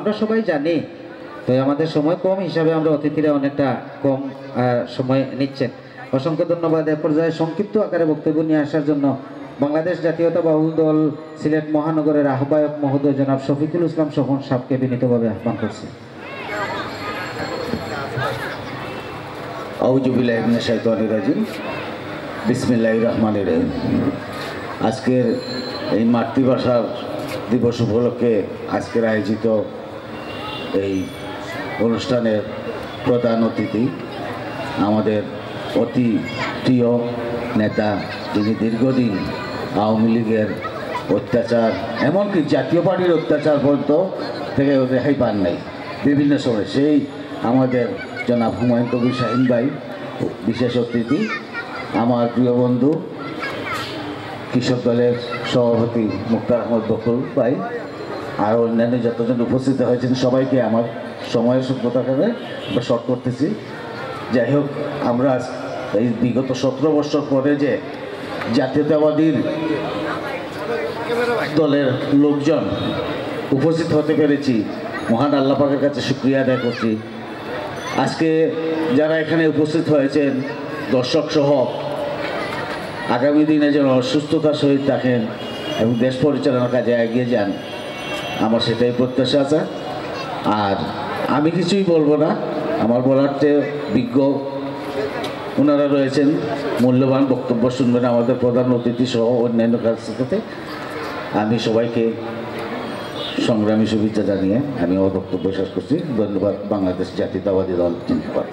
আমরা সবাই জানি, তো আমাদের সময় কম হিসাবে আমরা অতিথিরা অনেকটা কম সময় নিচ্ছেন। অসংখ্য ধন্যবাদ। এ পর্যায়ে সংক্ষিপ্ত আকারে বক্তব্য নিয়ে আসার জন্য বাংলাদেশ জাতীয়তাবাদী দল সিলেট মহানগরের আহ্বায়ক মহোদয় জনাব শফিকুল ইসলাম স্বপন সাহেবকে বিনীতভাবে আহ্বান করছি। আউযু বিল্লাহি মিনাশ শাইতানির রাজিম। বিসমিল্লাহির রহমানির রহিম। আজকের এই মাতৃভাষা দিবস উপলক্ষে আজকের আয়োজিত এই অনুষ্ঠানের প্রধান অতিথি আমাদের অতি প্রিয় নেতা, যিনি দীর্ঘদিন আওয়ামী লীগের অত্যাচার, এমনকি জাতীয় পার্টির অত্যাচার পর্যন্ত থেকে রেহাই পান নাই বিভিন্ন সময়, সেই আমাদের জনাব হুমায়ুন কবির শাহীন ভাই বিশেষ অতিথি, আমার প্রিয় বন্ধু কৃষক দলের সভাপতি মুক্তার আহমদ বকুল ভাই, আর অন্যান্য যতজন উপস্থিত হয়েছেন সবাইকে আমার সময়ের স্বল্পতার কারণে শর্ট করতেছি। যাই হোক, আমরা এই বিগত 17 বছর পরে যে জাতীয়তাবাদী দলের লোকজন উপস্থিত হতে পেরেছি, মহান আল্লাহ পাকের কাছে শুকরিয়া আদায় করছি। আজকে যারা এখানে উপস্থিত হয়েছেন দর্শক সহ, আগামী দিনে যেন সুস্থতার সহিত থাকেন এবং দেশ পরিচালনার কাজে এগিয়ে যান, আমার সেটাই প্রত্যাশা আছে। আর আমি কিছুই বলবো না, আমার বলার চেয়ে বিজ্ঞ ওনারা রয়েছেন, মূল্যবান বক্তব্য শুনবেন আমাদের প্রধান অতিথি সহ অন্যান্য কাজ সাথে। আমি সবাইকে সংগ্রামী শুভেচ্ছা জানিয়ে আমি আমার বক্তব্য শেষ করছি। ধন্যবাদ। বাংলাদেশ জাতীয়তাবাদী দল জিন্দাবাদ।